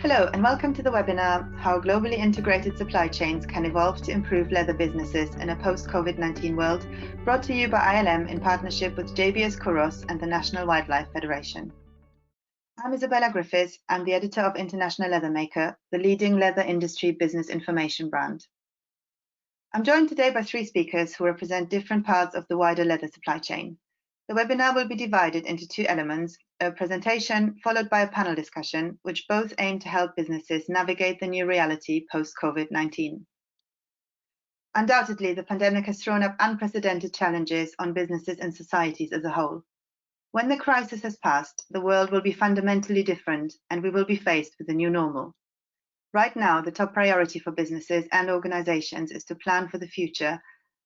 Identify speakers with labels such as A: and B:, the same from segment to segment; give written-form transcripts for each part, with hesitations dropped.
A: Hello and welcome to the webinar, How Globally Integrated Supply Chains Can Evolve to Improve Leather Businesses in a Post-COVID-19 World, brought to you by ILM in partnership with JBS Couros and the National Wildlife Federation. I'm Isabella Griffiths. I'm the editor of International Leather Maker, the leading leather industry business information brand. I'm joined today by three speakers who represent different parts of the wider leather supply chain. The webinar will be divided into two elements, a presentation followed by a panel discussion, which both aim to help businesses navigate the new reality post-COVID-19. Undoubtedly, the pandemic has thrown up unprecedented challenges on businesses and societies as a whole. When the crisis has passed, the world will be fundamentally different and we will be faced with a new normal. Right now, the top priority for businesses and organizations is to plan for the future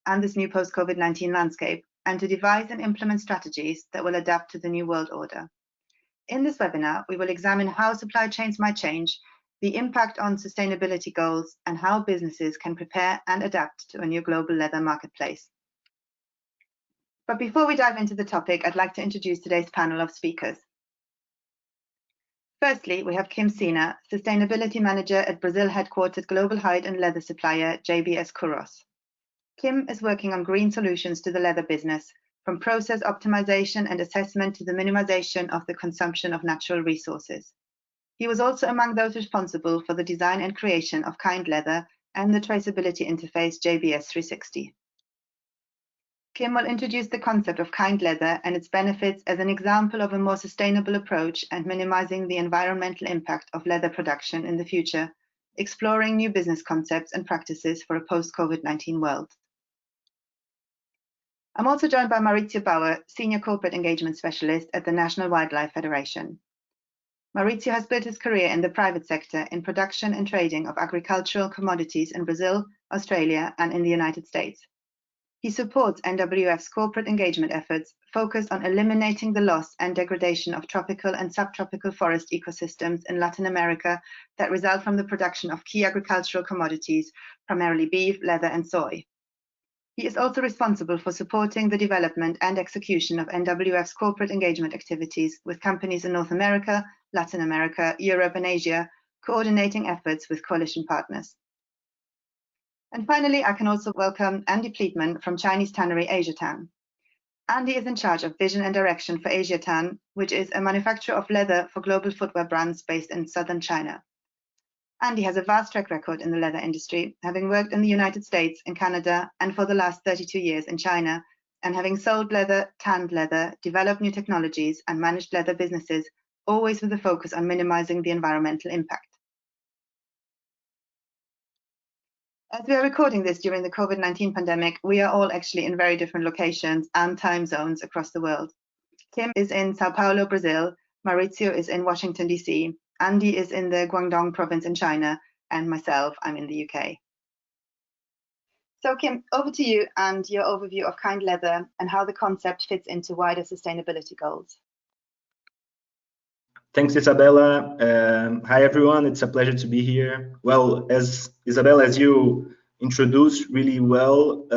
A: and this new post-COVID-19 landscape, and to devise and implement strategies that will adapt to the new world order. In this webinar, we will examine how supply chains might change, the impact on sustainability goals, and how businesses can prepare and adapt to a new global leather marketplace. But before we dive into the topic, I'd like to introduce today's panel of speakers. Firstly, we have Kim Sena, Sustainability Manager at Brazil-headquartered global hide and leather supplier JBS Couros. Kim is working on green solutions to the leather business, from process optimization and assessment to the minimization of the consumption of natural resources. He was also among those responsible for the design and creation of Kind Leather and the traceability interface JBS 360. Kim will introduce the concept of Kind Leather and its benefits as an example of a more sustainable approach and minimizing the environmental impact of leather production in the future, exploring new business concepts and practices for a post-COVID-19 world. I'm also joined by Mauricio Bauer, Senior Corporate Engagement Specialist at the National Wildlife Federation. Mauricio has built his career in the private sector in production and trading of agricultural commodities in Brazil, Australia, and in the United States. He supports NWF's corporate engagement efforts focused on eliminating the loss and degradation of tropical and subtropical forest ecosystems in Latin America that result from the production of key agricultural commodities, primarily beef, leather, and soy. He is also responsible for supporting the development and execution of NWF's corporate engagement activities with companies in North America, Latin America, Europe, and Asia, coordinating efforts with coalition partners. And finally, I can also welcome Andy Pleatman from Chinese tannery Asiatan. Andy is in charge of vision and direction for Asiatan, which is a manufacturer of leather for global footwear brands based in southern China. Andy has a vast track record in the leather industry, having worked in the United States, in Canada, and for the last 32 years in China, and having sold leather, tanned leather, developed new technologies, and managed leather businesses, always with a focus on minimizing the environmental impact. As we are recording this during the COVID-19 pandemic, we are all actually in very different locations and time zones across the world. Kim is in Sao Paulo, Brazil, Mauricio is in Washington, DC, Andy is in the Guangdong province in China, and myself, I'm in the UK. So Kim, over to you and your overview of Kind Leather and how the concept fits into wider sustainability goals.
B: Thanks, Isabella. Hi, everyone. It's a pleasure to be here. Well, as Isabella, as you introduced really well,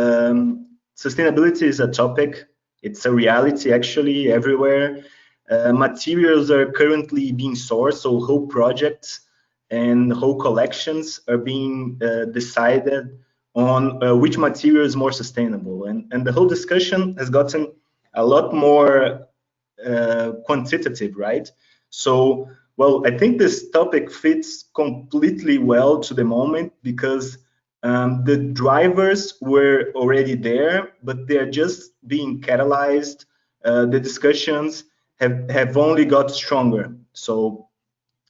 B: sustainability is a topic. It's a reality, actually, everywhere. Materials are currently being sourced, so whole projects and whole collections are being decided on which material is more sustainable. And the whole discussion has gotten a lot more quantitative, right? So, well, I think this topic fits completely well to the moment because the drivers were already there, but they're just being catalyzed. The discussions have only got stronger. So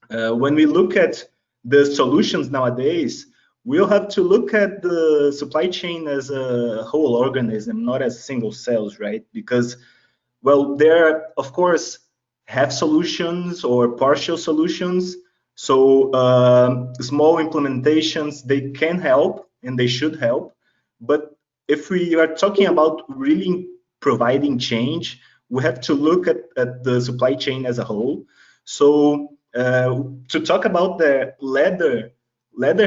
B: when we look at the solutions nowadays, we'll have to look at the supply chain as a whole organism, not as single cells, right? Because, well, there, of course, have solutions or partial solutions. So small implementations, they can help and they should help. But if we are talking about really providing change, we have to look at the supply chain as a whole. So to talk about the leather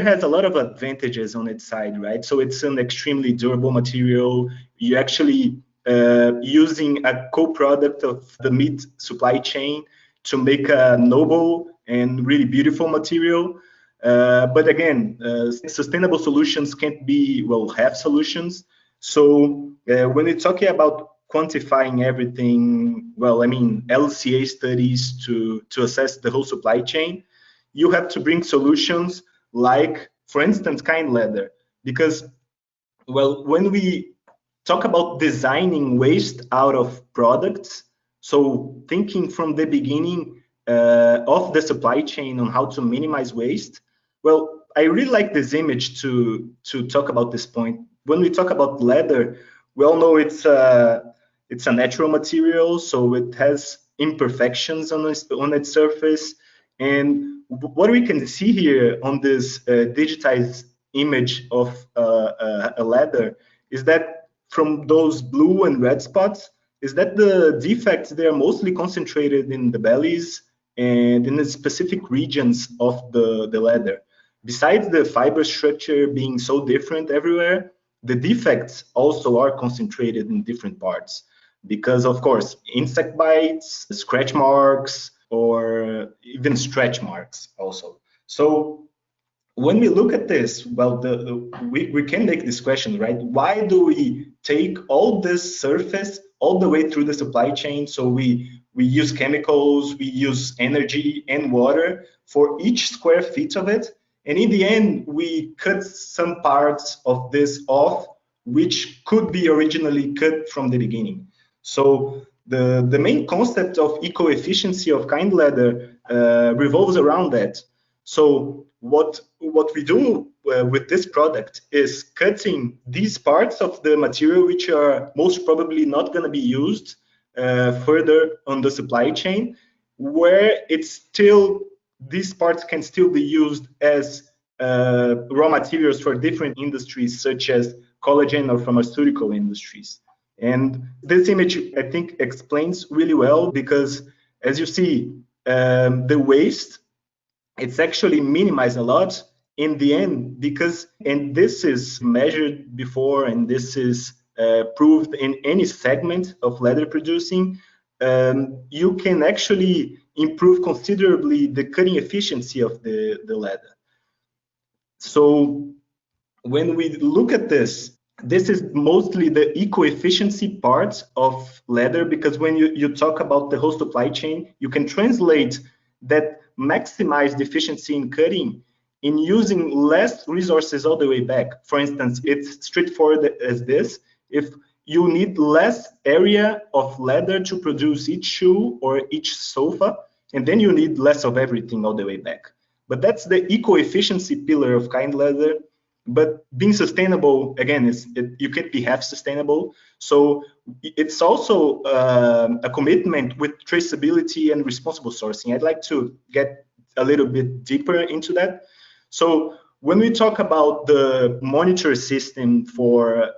B: has a lot of advantages on its side, right? So it's an extremely durable material. You actually using a co-product of the meat supply chain to make a noble and really beautiful material. But again, sustainable solutions can't be, well, half solutions. So when we're talking about quantifying everything, well, I mean, LCA studies to assess the whole supply chain, you have to bring solutions like, for instance, kind leather. Because, well, when we talk about designing waste out of products, so thinking from the beginning of the supply chain on how to minimize waste, well, I really like this image to talk about this point. When we talk about leather, we all know it's a natural material, so it has imperfections on its surface. And what we can see here on this digitized image of a leather is that from those blue and red spots, is that the defects, they are mostly concentrated in the bellies and in the specific regions of the leather. Besides the fiber structure being so different everywhere, the defects also are concentrated in different parts because, of course, insect bites, scratch marks, or even stretch marks also. So when we look at this, well, we can make this question, right? Why do we take all this surface all the way through the supply chain? So we use chemicals, we use energy and water for each square feet of it. And in the end, we cut some parts of this off, which could be originally cut from the beginning. So the main concept of eco-efficiency of kind leather revolves around that. So what we do with this product is cutting these parts of the material which are most probably not going to be used further on the supply chain, where it's still, these parts can still be used as raw materials for different industries such as collagen or pharmaceutical industries. And this image, I think, explains really well because, as you see, the waste, it's actually minimized a lot in the end because, and this is measured before and this is proved in any segment of leather producing, you can actually improve considerably the cutting efficiency of the leather. So when we look at this, this is mostly the eco-efficiency part of leather, because when you talk about the whole supply chain, you can translate that maximized efficiency in cutting in using less resources all the way back. For instance, it's straightforward as this. If you need less area of leather to produce each shoe or each sofa, and then you need less of everything all the way back. But that's the eco-efficiency pillar of kind leather. But being sustainable, again, you can't be half sustainable. So it's also a commitment with traceability and responsible sourcing. I'd like to get a little bit deeper into that. So when we talk about the monitor system for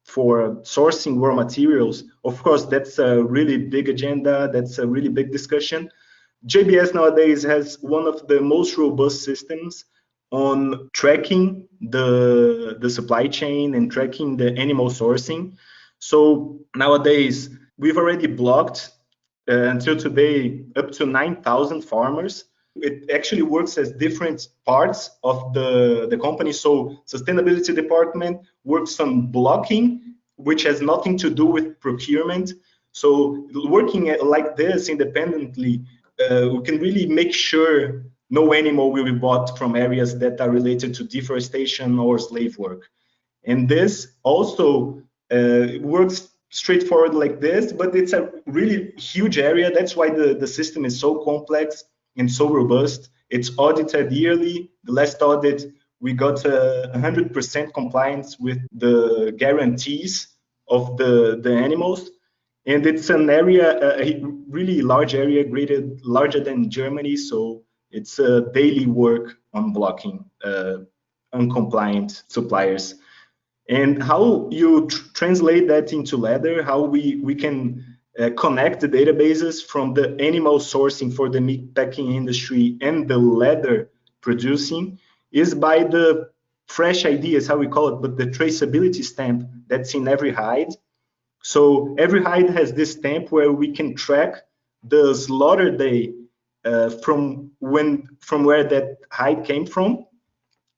B: sourcing raw materials, of course, that's a really big agenda. That's a really big discussion. JBS nowadays has one of the most robust systems on tracking the supply chain and tracking the animal sourcing. So nowadays, we've already blocked until today up to 9,000 farmers. It actually works as different parts of the company. So sustainability department works on blocking, which has nothing to do with procurement. So working like this independently, we can really make sure no animal will be bought from areas that are related to deforestation or slave work. And this also works straightforward like this, but it's a really huge area. That's why the system is so complex and so robust. It's audited yearly. The last audit, we got 100% compliance with the guarantees of the animals. And it's an area, a really large area, graded larger than Germany. So it's a daily work on blocking uncompliant suppliers. And how you translate that into leather, how we can connect the databases from the animal sourcing for the meat packing industry and the leather producing is by the fresh ideas, how we call it, but the traceability stamp that's in every hide. So every hide has this stamp where we can track the slaughter day from where that hide came from.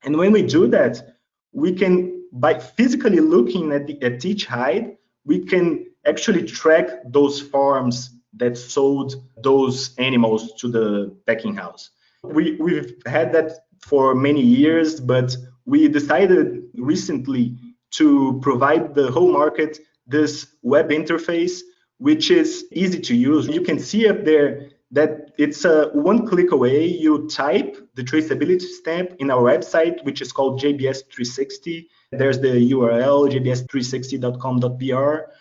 B: And when we do that, we can, by physically looking at each hide, we can actually track those farms that sold those animals to the packing house. We've had that for many years, but we decided recently to provide the whole market this web interface, which is easy to use. You can see up there that it's one click away. You type the traceability stamp in our website, which is called JBS 360. There's the URL, jbs360.com.br.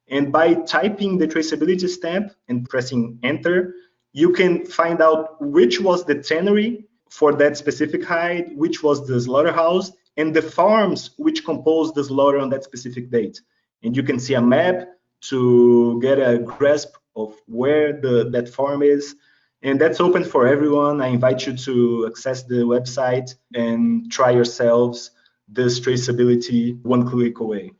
B: And by typing the traceability stamp and pressing enter, you can find out which was the tannery for that specific hide, which was the slaughterhouse, and the farms which compose the slaughter on that specific date. And you can see a map to get a grasp of where that farm is. And that's open for everyone. I invite you to access the website and try yourselves this traceability one click away.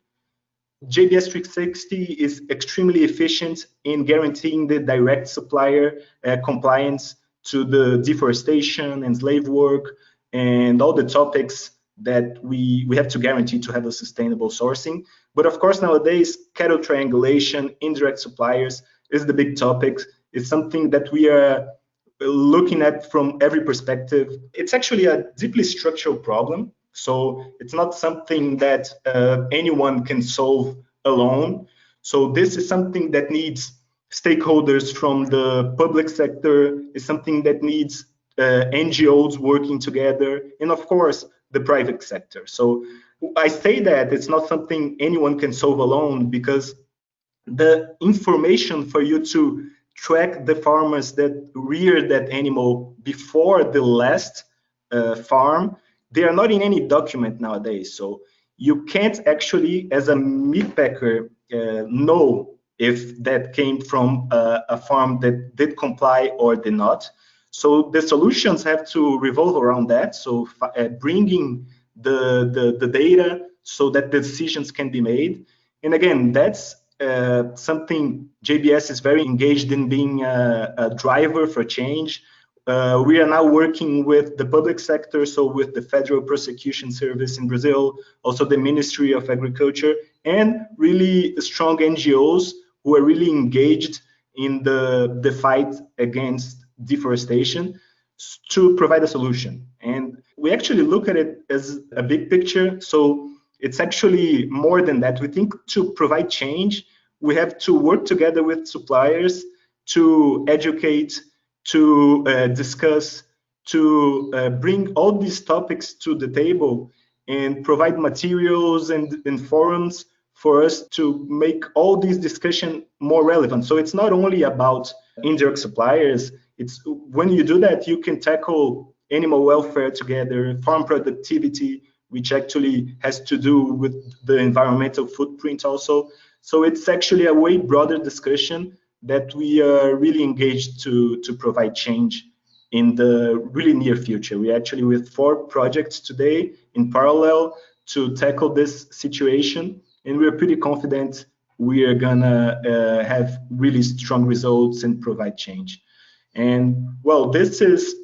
B: JBS 360 is extremely efficient in guaranteeing the direct supplier compliance to the deforestation and slave work and all the topics that we have to guarantee to have a sustainable sourcing. But of course, nowadays, cattle triangulation, indirect suppliers is the big topic. It's something that we are looking at from every perspective. It's actually a deeply structural problem. So it's not something that anyone can solve alone. So this is something that needs stakeholders from the public sector, is something that needs NGOs working together, and of course, the private sector. So I say that it's not something anyone can solve alone, because the information for you to track the farmers that rear that animal before the last farm, they are not in any document nowadays. So you can't actually, as a meat packer, know if that came from a farm that did comply or did not. So the solutions have to revolve around that. So bringing the data so that the decisions can be made. And again, that's something JBS is very engaged in, being a driver for change. We are now working with the public sector, so with the Federal Prosecution Service in Brazil, also the Ministry of Agriculture, and really strong NGOs who are really engaged in the fight against deforestation to provide a solution. And we actually look at it as a big picture. So it's actually more than that. We think to provide change, we have to work together with suppliers to educate, to discuss, to bring all these topics to the table and provide materials and forums for us to make all these discussion more relevant. So it's not only about indirect suppliers. It's when you do that, you can tackle animal welfare together, farm productivity, which actually has to do with the environmental footprint also. So it's actually a way broader discussion that we are really engaged to provide change in the really near future. We actually with 4 projects today in parallel to tackle this situation, and we're pretty confident we are gonna have really strong results and provide change. And well, this is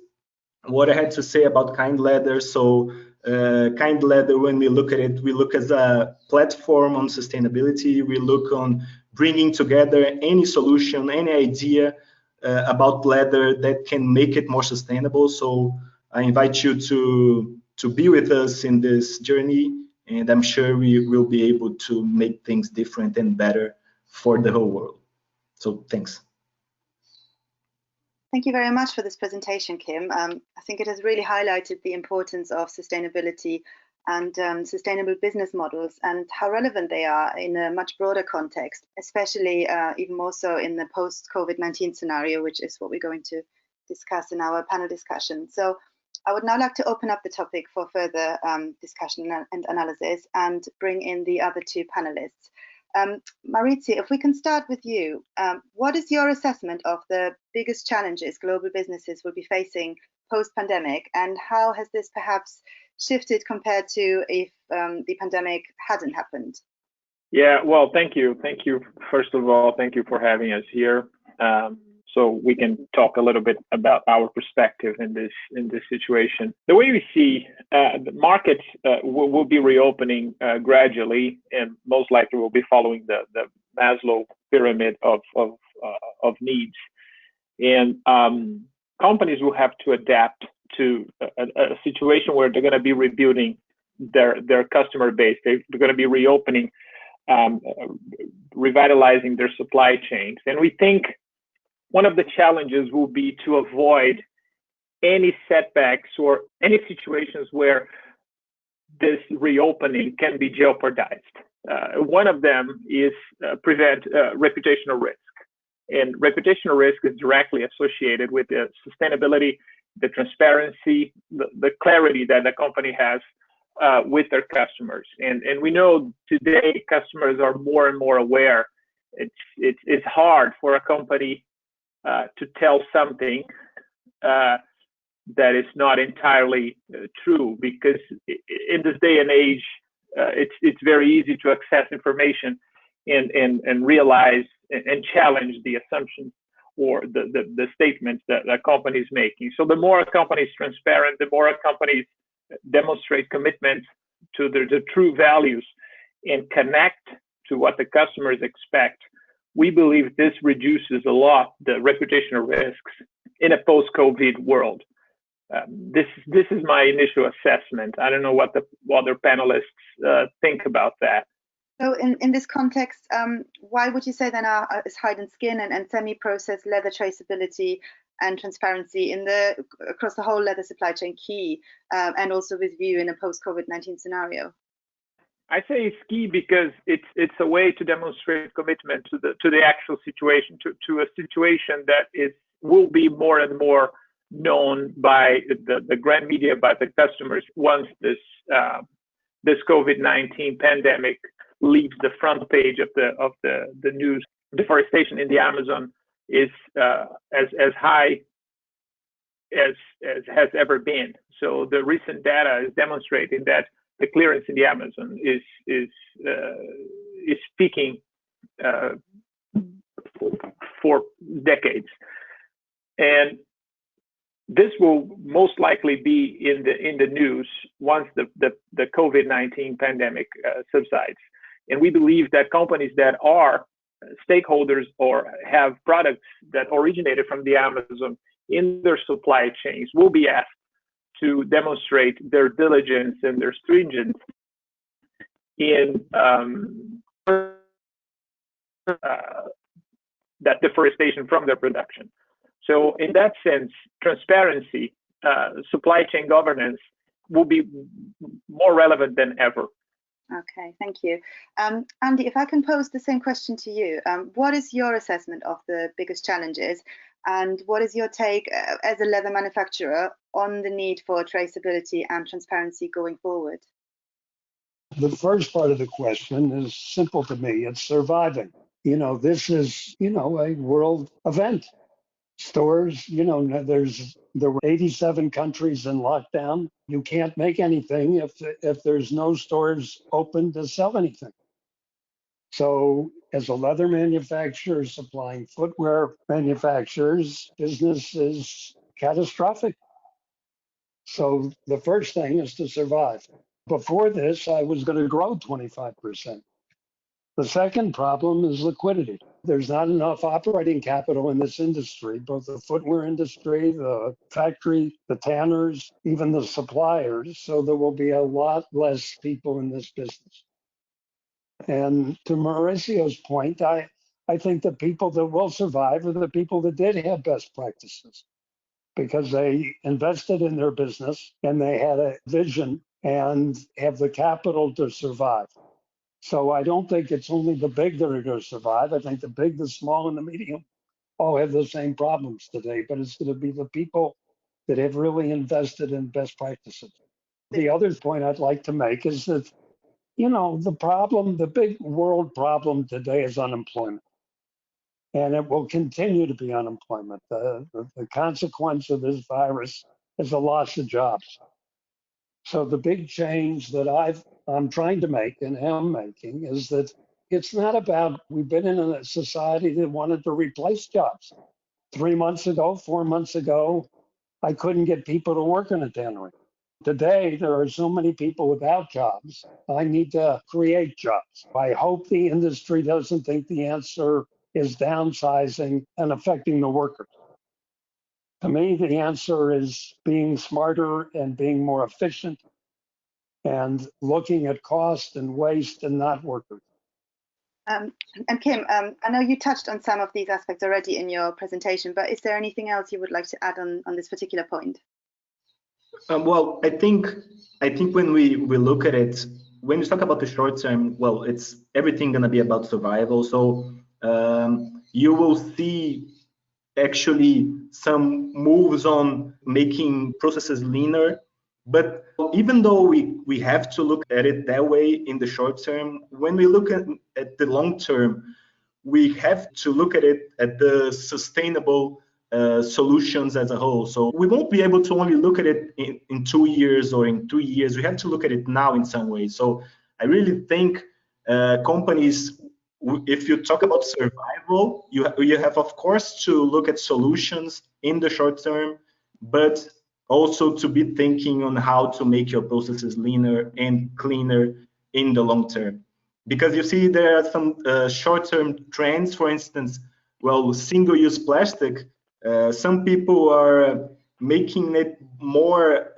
B: what I had to say about Kind Leather. So Kind Leather, when we look at it, we look as a platform on sustainability. We look on bringing together any solution, any idea about leather that can make it more sustainable. So I invite you to be with us in this journey, and I'm sure we will be able to make things different and better for the whole world. So thanks.
A: Thank you very much for this presentation, Kim. I think it has really highlighted the importance of sustainability and sustainable business models and how relevant they are in a much broader context, especially even more so in the post-COVID-19 scenario, which is what we're going to discuss in our panel discussion. So I would now like to open up the topic for further discussion and analysis and bring in the other 2 panelists. Mauricio, if we can start with you, what is your assessment of the biggest challenges global businesses will be facing post-pandemic, and how has this perhaps shifted compared to if the pandemic hadn't happened?
C: Yeah, well, thank you. Thank you. First of all, thank you for having us here. so we can talk a little bit about our perspective in this situation. The way we see the markets will be reopening gradually, and most likely will be following the Maslow pyramid of needs, and companies will have to adapt to a situation where they're going to be rebuilding their customer base. They're going to be reopening, revitalizing their supply chains, and we think one of the challenges will be to avoid any setbacks or any situations where this reopening can be jeopardized. One of them is prevent reputational risk. And reputational risk is directly associated with the sustainability, the transparency, the clarity that the company has with their customers. And we know today customers are more and more aware. It's hard for a company to tell something that is not entirely true, because in this day and age, it's very easy to access information and realize and challenge the assumptions or the statements that a company is making. So the more a company is transparent, the more a company demonstrate commitment to the true values and connect to what the customers expect, we believe this reduces a lot the reputational risks in a post-COVID world. This is my initial assessment. I don't know what the other panelists think about that.
A: So in this context, why would you say then is hide and skin and semi-processed leather traceability and transparency across the whole leather supply chain key, and also with view in a post-COVID-19 scenario?
C: I say it's key because it's a way to demonstrate commitment to the actual situation, to a situation that will be more and more known by the grand media, by the customers, once this COVID-19 pandemic leaves the front page of the news. Deforestation in the Amazon is as high as has ever been. So the recent data is demonstrating that the clearance in the Amazon is peaking for decades, and this will most likely be in the news once the COVID-19 pandemic subsides. And we believe that companies that are stakeholders or have products that originated from the Amazon in their supply chains will be asked to demonstrate their diligence and their stringence in that deforestation from their production. So in that sense, transparency, supply chain governance will be more relevant than ever.
A: Okay, thank you. Andy, if I can pose the same question to you, what is your assessment of the biggest challenges, and what is your take as a leather manufacturer on the need for traceability and transparency going forward?
D: The first part of the question is simple to me. It's surviving. This is, a world event. Stores, there were 87 countries in lockdown. You can't make anything if there's no stores open to sell anything. So as a leather manufacturer supplying footwear manufacturers, business is catastrophic. So the first thing is to survive. Before this, I was going to grow 25%. The second problem is liquidity. There's not enough operating capital in this industry, both the footwear industry, the factory, the tanners, even the suppliers. So there will be a lot less people in this business. And to Mauricio's point, I think the people that will survive are the people that did have best practices, because they invested in their business and they had a vision and have the capital to survive. So I don't think it's only the big that are going to survive. I think the big, the small, and the medium all have the same problems today, but it's going to be the people that have really invested in best practices. The other point I'd like to make is that, the big world problem today is unemployment. And it will continue to be unemployment. The consequence of this virus is a loss of jobs. So the big change that I'm trying to make and am making is that it's not about, we've been in a society that wanted to replace jobs. 3 months ago, 4 months ago, I couldn't get people to work in a tannery. Today, there are so many people without jobs. I need to create jobs. I hope the industry doesn't think the answer is downsizing and affecting the workers. To me, the answer is being smarter and being more efficient and looking at cost and waste and not workers.
A: And Kim, I know you touched on some of these aspects already in your presentation, but is there anything else you would like to add on this particular point?
B: Well, I think when we look at it, when we talk about the short term, well, it's everything going to be about survival. So you will see actually some moves on making processes leaner. But even though we have to look at it that way in the short term, when we look at the long term, we have to look at it at the sustainable solutions as a whole. So we won't be able to only look at it in 2 years or in 3 years. We have to look at it now in some way. So I really think companies, if you talk about survival, you have, of course, to look at solutions in the short term, but also to be thinking on how to make your processes leaner and cleaner in the long term. Because you see there are some short-term trends, for instance, well, single-use plastic, some people are making it more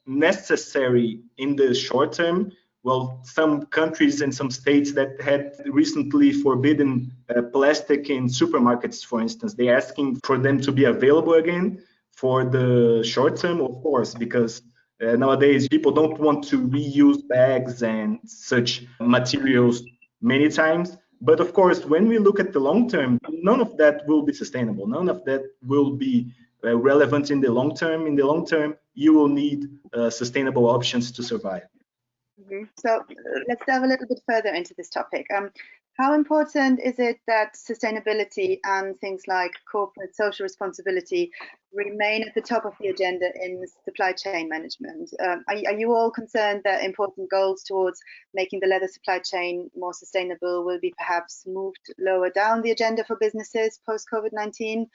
B: necessary in the short term. Well, some countries and some states that had recently forbidden plastic in supermarkets, for instance, they're asking for them to be available again for the short term, of course, because nowadays people don't want to reuse bags and such materials many times. But of course, when we look at the long term, none of that will be sustainable. None of that will be relevant in the long term. In the long term, you will need sustainable options to survive.
A: So let's delve a little bit further into this topic. How important is it that sustainability and things like corporate social responsibility remain at the top of the agenda in supply chain management? Are you all concerned that important goals towards making the leather supply chain more sustainable will be perhaps moved lower down the agenda for businesses post-COVID-19?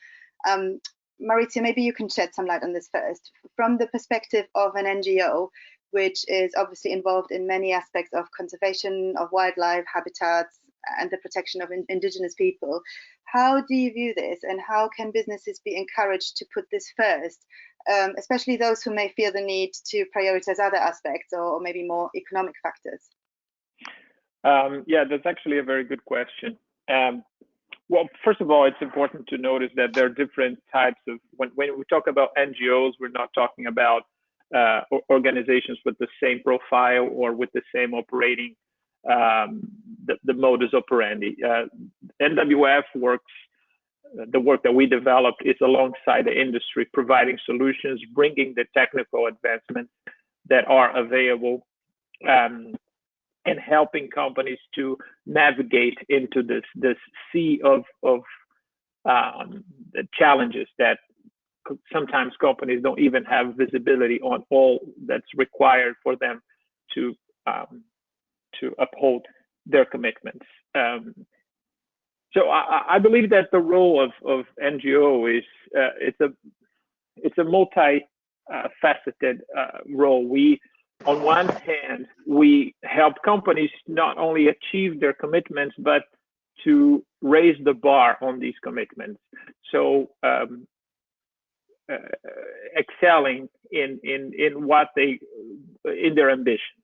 A: Mauricio, maybe you can shed some light on this first. From the perspective of an NGO, which is obviously involved in many aspects of conservation of wildlife, habitats, and the protection of indigenous people. How do you view this, and how can businesses be encouraged to put this first, especially those who may feel the need to prioritize other aspects or maybe more economic factors?
C: Yeah, that's actually a very good question. Well, first of all, it's important to notice that there are different types of, when we talk about NGOs, we're not talking about organizations with the same profile or with the same operating the modus operandi. NWF works, the work that we developed is alongside the industry, providing solutions, bringing the technical advancements that are available, and helping companies to navigate into this sea of the challenges that sometimes companies don't even have visibility on all that's required for them to uphold their commitments. So I believe that the role of NGO is it's a multi-faceted role. We, on one hand, we help companies not only achieve their commitments, but to raise the bar on these commitments. So excelling in what in their ambitions.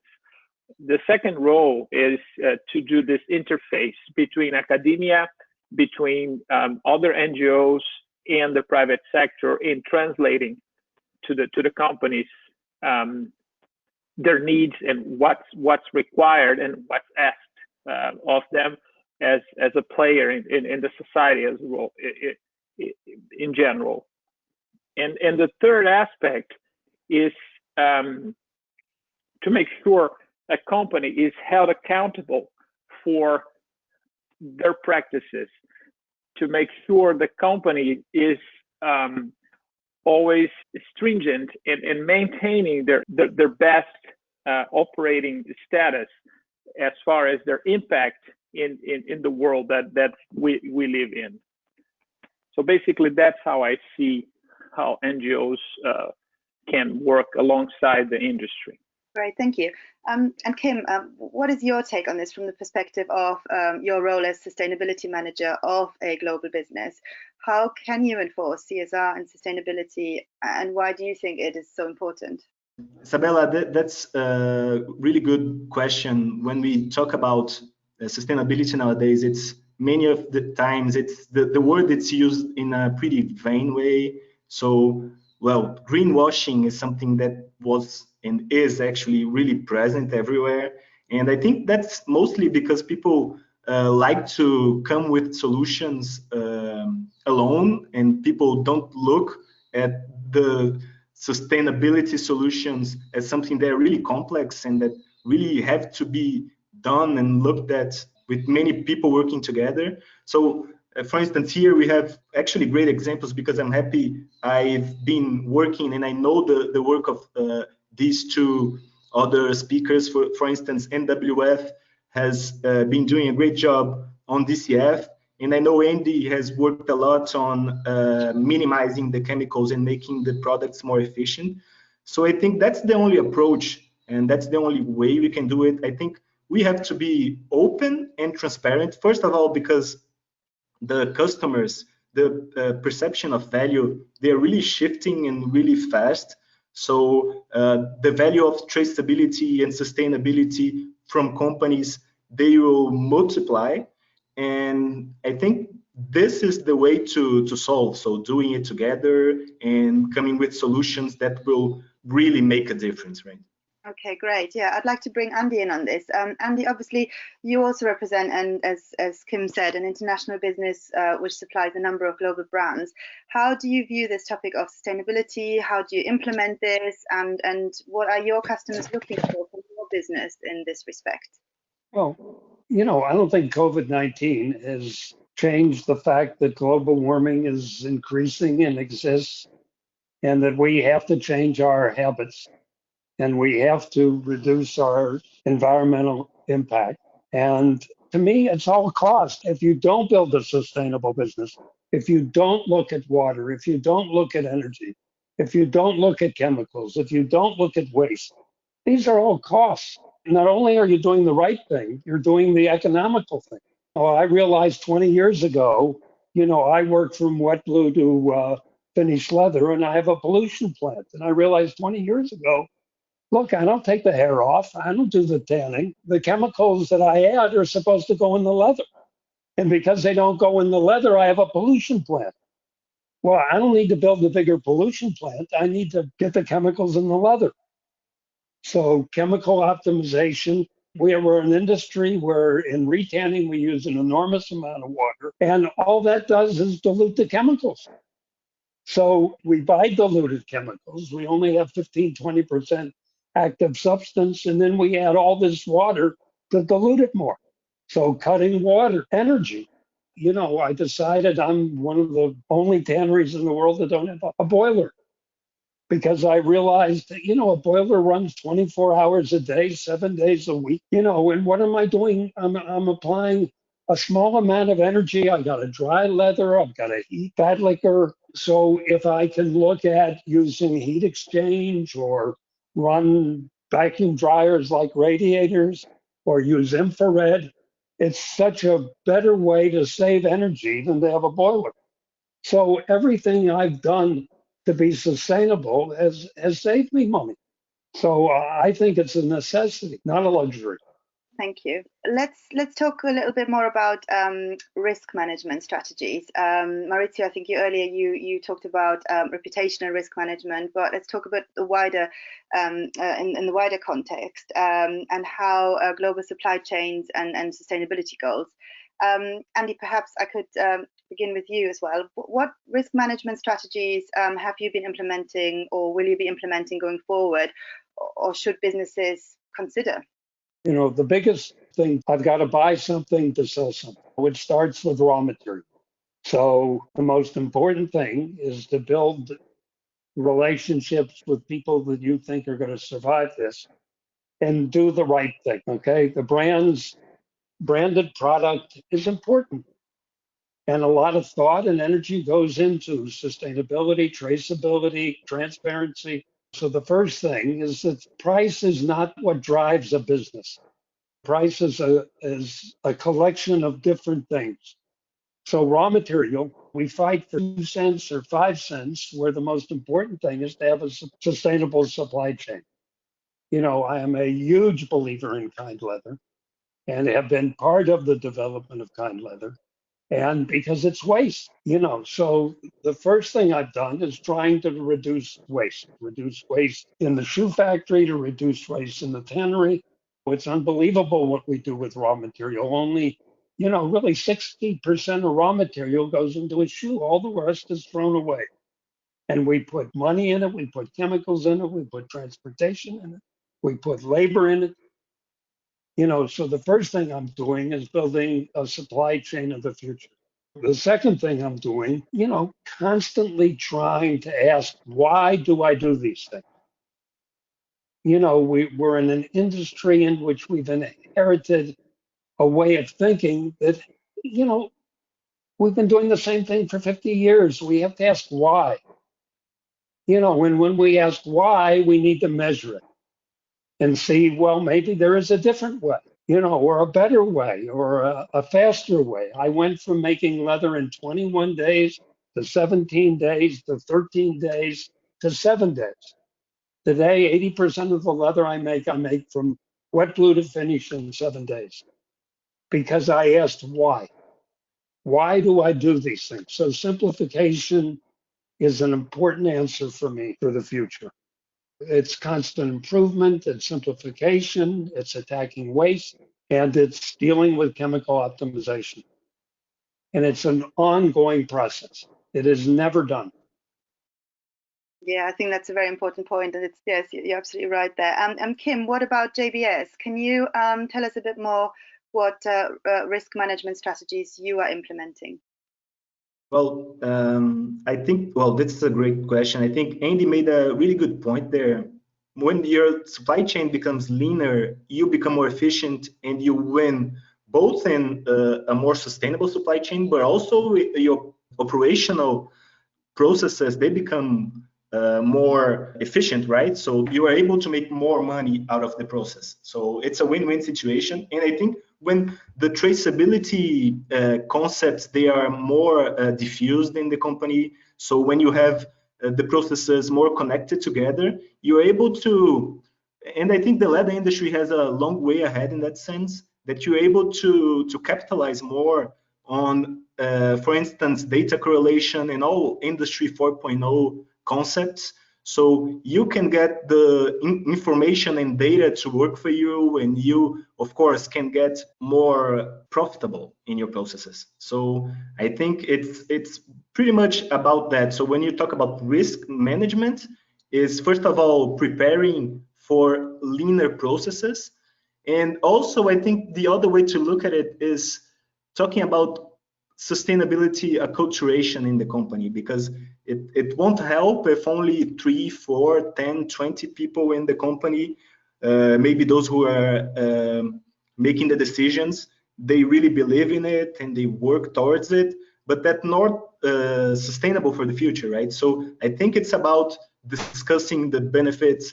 C: The second role is to do this interface between academia, between other NGOs and the private sector in translating to the companies their needs and what's required and what's asked of them as a player in the society as well in general. And the third aspect is to make sure a company is held accountable for their practices, to make sure the company is always stringent in maintaining their best operating status as far as their impact in the world that we live in. So basically, that's how I see how NGOs can work alongside the industry.
A: Great, thank you. And Kim, what is your take on this from the perspective of your role as sustainability manager of a global business? How can you enforce CSR and sustainability, and why do you think it is so important?
B: Isabella, that's a really good question. When we talk about sustainability nowadays, it's many of the times it's the word that's used in a pretty vain way. So, well, greenwashing is something that was and is actually really present everywhere. And I think that's mostly because people like to come with solutions alone, and people don't look at the sustainability solutions as something that are really complex and that really have to be done and looked at with many people working together. So for instance, here we have actually great examples because I'm happy I've been working and I know the work of these two other speakers. For instance, NWF has been doing a great job on DCF, and I know Andy has worked a lot on minimizing the chemicals and making the products more efficient. So I think that's the only approach, and that's the only way we can do it. I think we have to be open and transparent, first of all, because the customers, the perception of value, they're really shifting and really fast. So the value of traceability and sustainability from companies, they will multiply. And I think this is the way to solve. So doing it together and coming with solutions that will really make a difference, right?
A: Okay, great. Yeah, I'd like to bring Andy in on this. Andy, obviously, you also represent, and as Kim said, an international business which supplies a number of global brands. How do you view this topic of sustainability? How do you implement this? And what are your customers looking for from your business in this respect?
D: Well, I don't think COVID-19 has changed the fact that global warming is increasing and exists, and that we have to change our habits. And we have to reduce our environmental impact. And to me, it's all cost. If you don't build a sustainable business, if you don't look at water, if you don't look at energy, if you don't look at chemicals, if you don't look at waste, these are all costs. Not only are you doing the right thing, you're doing the economical thing. I realized 20 years ago, I worked from wet glue to finished leather, and I have a pollution plant. And I realized 20 years ago, look, I don't take the hair off. I don't do the tanning. The chemicals that I add are supposed to go in the leather. And because they don't go in the leather, I have a pollution plant. Well, I don't need to build a bigger pollution plant. I need to get the chemicals in the leather. So chemical optimization, we're an industry where in retanning, we use an enormous amount of water. And all that does is dilute the chemicals. So we buy diluted chemicals. We only have 15, 20% active substance, and then we add all this water to dilute it more. So cutting water, energy. I decided I'm one of the only tanneries in the world that don't have a boiler, because I realized that, a boiler runs 24 hours a day, 7 days a week, and what am I doing? I'm applying a small amount of energy. I've got a dry leather, I've got a heat fat liquor. So if I can look at using heat exchange or run vacuum dryers like radiators or use infrared, it's such a better way to save energy than to have a boiler. So everything I've done to be sustainable has saved me money. So I think it's a necessity, not a luxury.
A: Thank you. Let's talk a little bit more about risk management strategies. Mauricio, I think you talked about reputational risk management, but let's talk about the wider in the wider context and how global supply chains and sustainability goals. Andy, perhaps I could begin with you as well. What risk management strategies have you been implementing, or will you be implementing going forward, or should businesses consider?
D: The biggest thing, I've got to buy something to sell something. It starts with raw material. So the most important thing is to build relationships with people that you think are going to survive this and do the right thing. Okay. The branded product is important. And a lot of thought and energy goes into sustainability, traceability, transparency. So the first thing is that price is not what drives a business. Price is a collection of different things. So raw material, we fight for 2 cents or 5 cents, where the most important thing is to have a sustainable supply chain. You know, I am a huge believer in kind leather and have been part of the development of kind leather. And because it's waste, you know, so the first thing I've done is trying to reduce waste in the shoe factory, to reduce waste in the tannery. It's unbelievable what we do with raw material. Only, you know, really 60% of raw material goes into a shoe. All the rest is thrown away. And we put money in it, we put chemicals in it, we put transportation in it, we put labor in it. You know, so the first thing I'm doing is building a supply chain of the future. The second thing I'm doing, you know, constantly trying to ask, why do I do these things? You know, we're in an industry in which we've inherited a way of thinking that, you know, we've been doing the same thing for 50 years. We have to ask why. You know, when we ask why, we need to measure it and see, well, maybe there is a different way, you know, or a better way, or a faster way. I went from making leather in 21 days to 17 days to 13 days to 7 days. Today, 80% of the leather I make from wet glue to finish in 7 days, because I asked why. Why do I do these things? So simplification is an important answer for me for the future. It's constant improvement, it's simplification, it's attacking waste, and it's dealing with chemical optimization. And it's an ongoing process. It is never done.
A: Yeah, I think that's a very important point, and it's, yes, you're absolutely right there. Kim, what about JBS? Can you tell us a bit more what risk management strategies you are implementing?
B: Well, I think, well, this is a great question. I think Andy made a really good point there. When your supply chain becomes leaner, you become more efficient and you win both in a more sustainable supply chain, but also your operational processes, they become more efficient, right? So you are able to make more money out of the process. So it's a win-win situation. And I think when the traceability concepts, they are more diffused in the company. So when you have the processes more connected together, you're able to, and I think the leather industry has a long way ahead in that sense, that you're able to capitalize more on, for instance, data correlation and all industry 4.0 concepts. So you can get the information and data to work for you, and you, of course, can get more profitable in your processes. So I think it's pretty much about that. So when you talk about risk management, is first of all preparing for leaner processes. And also, I think the other way to look at it is talking about sustainability acculturation in the company, because it won't help if only 3, 4, 10, 20 people in the company, maybe those who are making the decisions, they really believe in it and they work towards it, but that's not sustainable for the future, right? So I think it's about discussing the benefits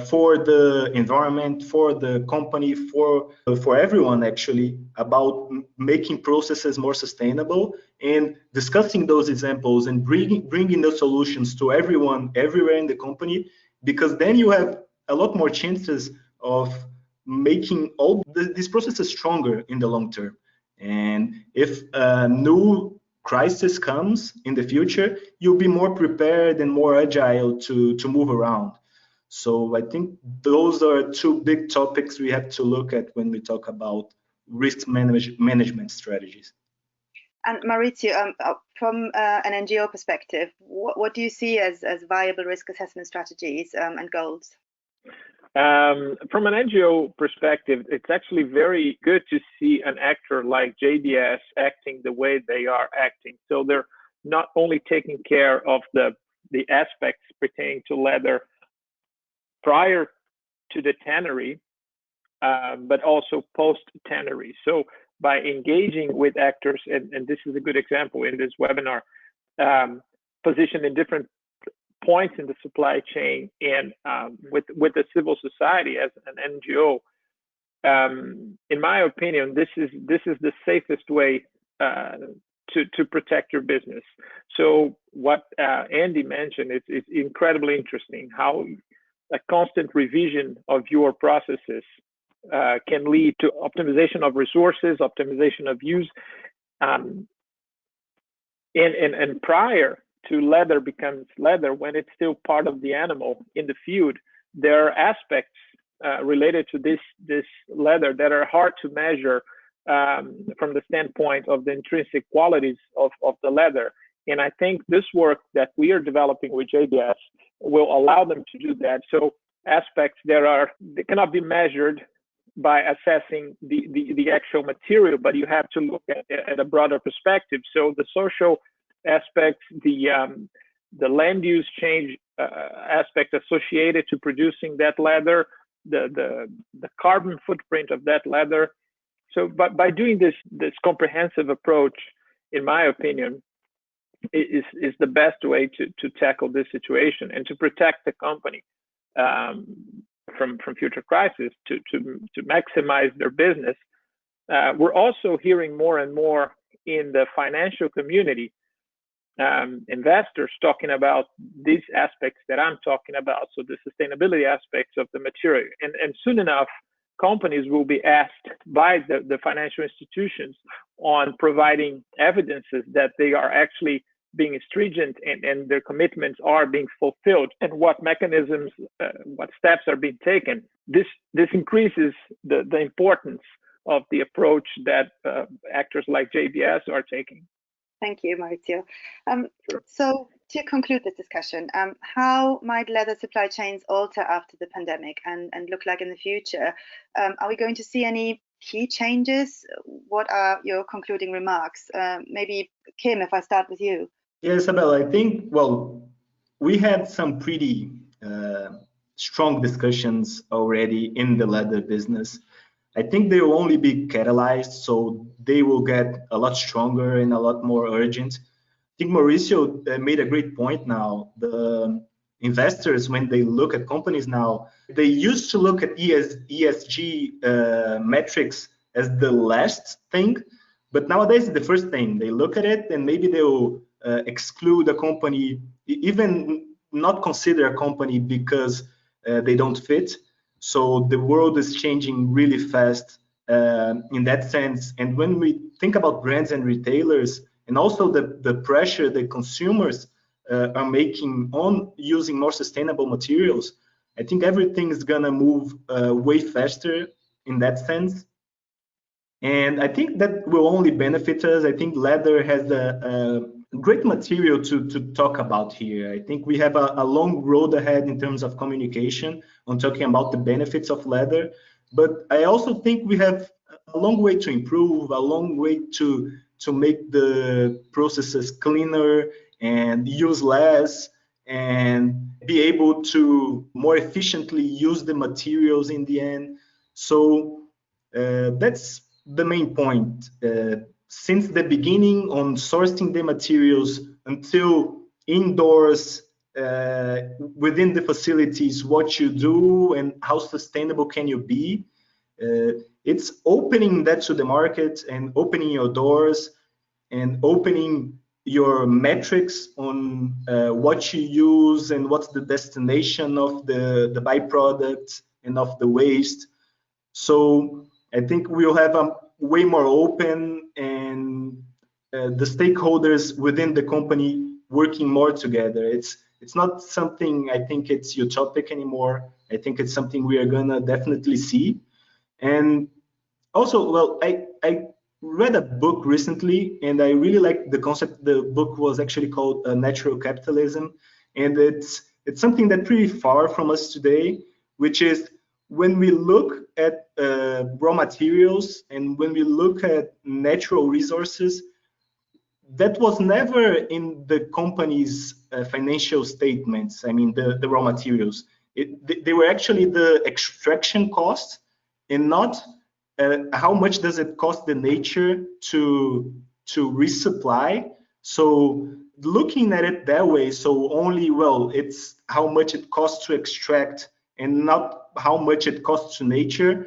B: for the environment, for the company, for everyone actually, about making processes more sustainable and discussing those examples and bringing those solutions to everyone everywhere in the company, because then you have a lot more chances of making all these processes stronger in the long term. And if a new crisis comes in the future, you'll be more prepared and more agile to move around. So I think those are two big topics we have to look at when we talk about risk management strategies.
A: And Mauricio, from an NGO perspective, what do you see as viable risk assessment strategies and goals?
C: From an NGO perspective, it's actually very good to see an actor like JBS acting the way they are acting. So they're not only taking care of the aspects pertaining to leather prior to the tannery, but also post tannery. So by engaging with actors, and this is a good example in this webinar, positioned in different points in the supply chain and with the civil society as an NGO. In my opinion, this is the safest way to protect your business. So what Andy mentioned is incredibly interesting, how a constant revision of your processes can lead to optimization of resources, optimization of use. And prior to leather becomes leather, when it's still part of the animal in the field, there are aspects related to this leather that are hard to measure from the standpoint of the intrinsic qualities of the leather. And I think this work that we are developing with JBS will allow them to do that. So aspects that cannot be measured by assessing the actual material, but you have to look at a broader perspective. So the social aspects, the land use change aspect associated to producing that leather, the carbon footprint of that leather. So by doing this comprehensive approach, in my opinion, is the best way to tackle this situation and to protect the company from future crises, to maximize their business. We're also hearing more and more in the financial community, investors talking about these aspects that I'm talking about, so the sustainability aspects of the material. And soon enough, companies will be asked by the financial institutions on providing evidences that they are actually being stringent and their commitments are being fulfilled, and what mechanisms, what steps are being taken. This increases the importance of the approach that actors like JBS are taking.
A: Thank you, Mauricio. So to conclude this discussion, how might leather supply chains alter after the pandemic and look like in the future? Are we going to see any key changes? What are your concluding remarks? Maybe Kim, if I start with you.
B: Yeah, Isabella, I think, well, we had some pretty strong discussions already in the leather business. I think they will only be catalyzed, so they will get a lot stronger and a lot more urgent. I think Mauricio made a great point now. The investors, when they look at companies now, they used to look at ESG metrics as the last thing, but nowadays it's the first thing. They look at it and maybe they will exclude a company, even not consider a company because they don't fit. So the world is changing really fast in that sense. And when we think about brands and retailers, and also the pressure that consumers are making on using more sustainable materials, I think everything is gonna move way faster in that sense. And I think that will only benefit us. I think leather has a great material to talk about here. I think we have a long road ahead in terms of communication on talking about the benefits of leather. But I also think we have a long way to improve, a long way to make the processes cleaner and use less and be able to more efficiently use the materials in the end. So that's the main point. Since the beginning on sourcing the materials until indoors within the facilities, what you do and how sustainable can you be, it's opening that to the market and opening your doors and opening your metrics on what you use and what's the destination of the byproducts and of the waste. So I think we'll have a way more open and the stakeholders within the company working more together. It's not something I think it's utopic anymore. I think it's something we are gonna definitely see. And also, well, I read a book recently and I really liked the concept. The book was actually called Natural Capitalism, and it's something that's pretty far from us today, which is when we look at raw materials and when we look at natural resources, that was never in the company's financial statements. I mean, the raw materials. They were actually the extraction costs and not how much does it cost the nature to resupply? So looking at it that way, so only, well, it's how much it costs to extract and not how much it costs to nature.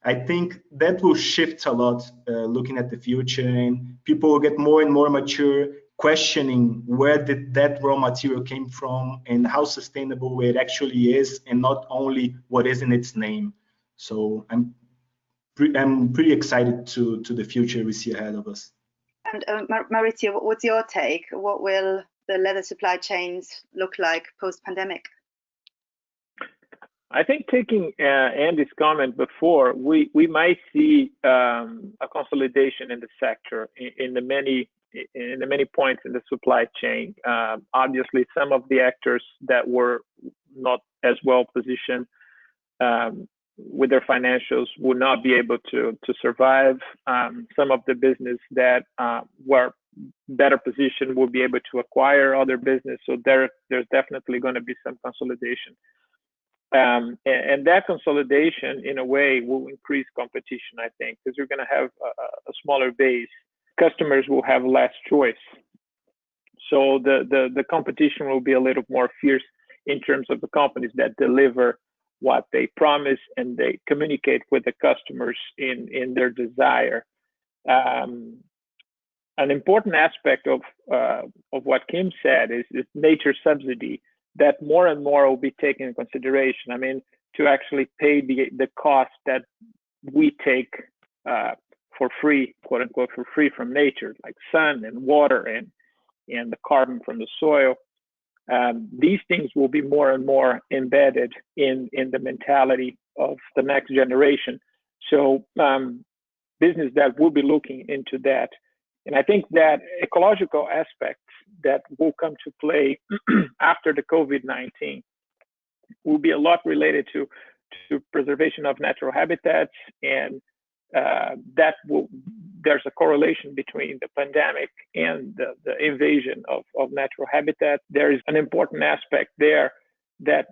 B: I think that will shift a lot looking at the future, and people will get more and more mature, questioning where did that raw material came from and how sustainable it actually is, and not only what is in its name. So I'm pretty excited to the future we see ahead of us.
A: And Mauricio, what's your take? What will the leather supply chains look like post-pandemic?
C: I think taking Andy's comment before, we might see a consolidation in the sector in the many points in the supply chain. Obviously, some of the actors that were not as well positioned with their financials would not be able to survive. Some of the business that were better positioned will be able to acquire other business. So there's definitely going to be some consolidation. And that consolidation, in a way, will increase competition, I think, because you're going to have a smaller base. Customers will have less choice. So the competition will be a little more fierce in terms of the companies that deliver what they promise and they communicate with the customers in their desire. An important aspect of what Kim said is nature subsidy, that more and more will be taken into consideration. I mean, to actually pay the cost that we take for free, quote unquote, for free from nature, like sun and water and the carbon from the soil. These things will be more and more embedded in the mentality of the next generation. So business that will be looking into that. And I think that ecological aspects that will come to play after the COVID-19 will be a lot related to preservation of natural habitats, and there's a correlation between the pandemic and the invasion of natural habitat. There is an important aspect there that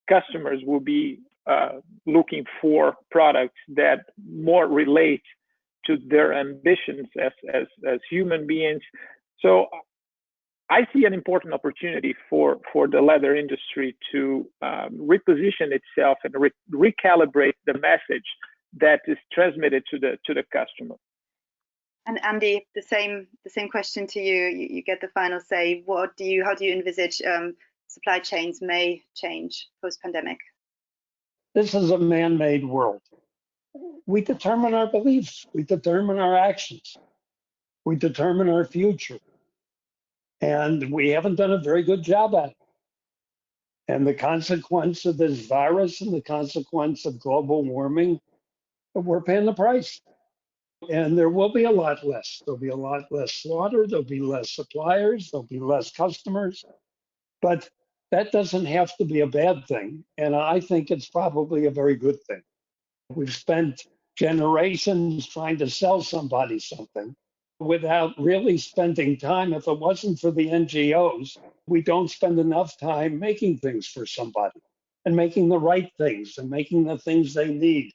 C: customers will be looking for products that more relate to their ambitions as human beings. So I see an important opportunity for the leather industry to reposition itself and recalibrate the message that is transmitted to the customer.
A: And Andy, the same question to you. You get the final say. How do you envisage supply chains may change post-pandemic?
D: This is a man-made world. We determine our beliefs. We determine our actions. We determine our future. And we haven't done a very good job at it. And the consequence of this virus and the consequence of global warming, we're paying the price. And there will be a lot less. There'll be a lot less slaughter. There'll be less suppliers. There'll be less customers. But that doesn't have to be a bad thing. And I think it's probably a very good thing. We've spent generations trying to sell somebody something without really spending time. If it wasn't for the NGOs, we don't spend enough time making things for somebody and making the right things and making the things they need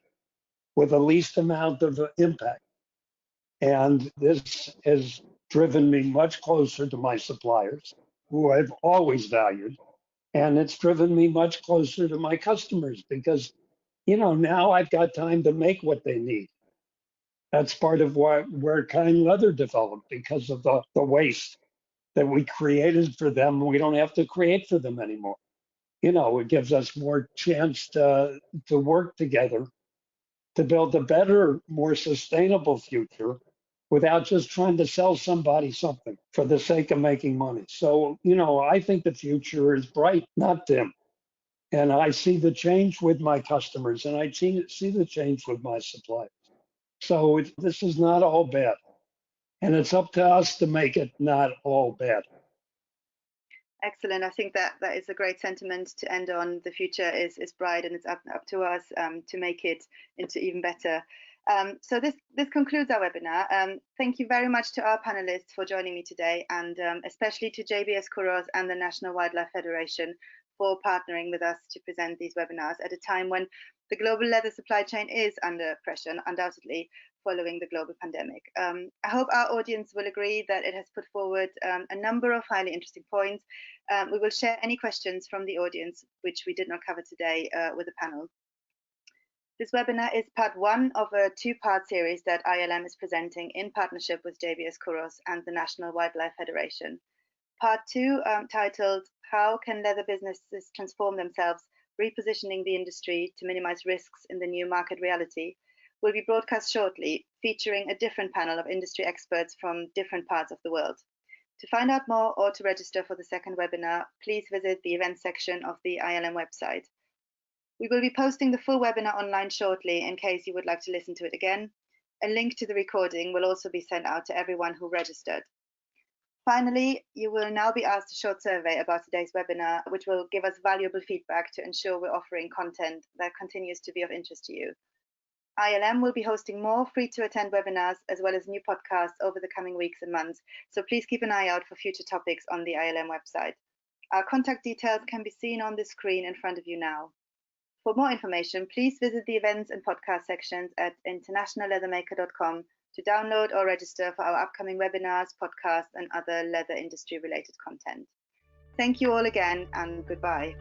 D: with the least amount of impact. And this has driven me much closer to my suppliers, who I've always valued. And it's driven me much closer to my customers because, now I've got time to make what they need. That's part of where Kind Leather developed, because of the waste that we created for them. We don't have to create for them anymore. It gives us more chance to work together to build a better, more sustainable future without just trying to sell somebody something for the sake of making money. So, I think the future is bright, not dim. And I see the change with my customers, and I see the change with my suppliers. So this is not all bad. And it's up to us to make it not all bad.
A: Excellent. I think that is a great sentiment to end on. The future is bright, and it's up to us to make it into even better. So this concludes our webinar. Thank you very much to our panelists for joining me today, and especially to JBS Couros and the National Wildlife Federation for partnering with us to present these webinars at a time when the global leather supply chain is under pressure, undoubtedly, following the global pandemic. I hope our audience will agree that it has put forward a number of highly interesting points. We will share any questions from the audience, which we did not cover today, with the panel. This webinar is part one of a two-part series that ILM is presenting in partnership with JBS Couros and the National Wildlife Federation. Part two, titled How Can Leather Businesses Transform Themselves, Repositioning the Industry to Minimize Risks in the New Market Reality, will be broadcast shortly, featuring a different panel of industry experts from different parts of the world. To find out more or to register for the second webinar, please visit the events section of the ILM website. We will be posting the full webinar online shortly in case you would like to listen to it again. A link to the recording will also be sent out to everyone who registered. Finally, you will now be asked a short survey about today's webinar, which will give us valuable feedback to ensure we're offering content that continues to be of interest to you. ILM will be hosting more free-to-attend webinars as well as new podcasts over the coming weeks and months, so please keep an eye out for future topics on the ILM website. Our contact details can be seen on the screen in front of you now. For more information, please visit the events and podcast sections at internationalleathermaker.com to download or register for our upcoming webinars, podcasts, and other leather industry-related content. Thank you all again, and goodbye.